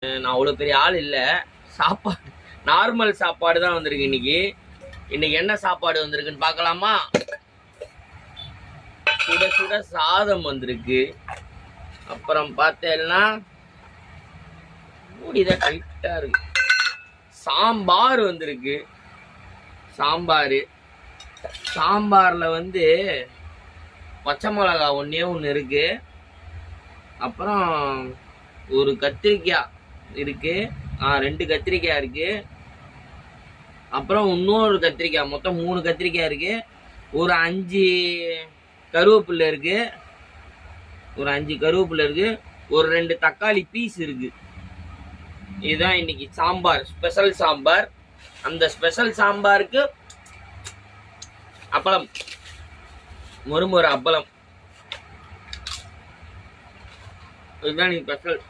நான் அவ்வளோ பெரிய ஆள் இல்லை. சாப்பாடு நார்மல் சாப்பாடு தான் வந்திருக்கு இன்னைக்கு. இன்னைக்கு என்ன சாப்பாடு வந்திருக்குன்னு பார்க்கலாமா? சுட சுட சாதம் வந்திருக்கு. அப்புறம் பார்த்தேன்னா மூடிதான் டைட்டா இருக்கு. சாம்பார் வந்திருக்கு. சாம்பார்ல வந்து பச்சை மிளகா ஒன்று இருக்கு. அப்புறம் ஒரு கத்திரிக்காய் இருக்கு. 2 கத்திரிக்காய் இருக்கு. அப்புறம் இன்னொரு கத்திரிக்காய், மொத்தம் 3 கத்திரிக்காய் இருக்கு. ஒரு 5 கருவேப்பிலை இருக்கு. ஒரு 2 தக்காளி பீஸ் இருக்கு. இதுதான் இன்னைக்கு சாம்பார், ஸ்பெஷல் சாம்பார். அந்த ஸ்பெஷல் சாம்பாருக்கு அப்பளம், மொறுமொறு அப்பளம். இதுதான் இன்னைக்கு ஸ்பெஷல்.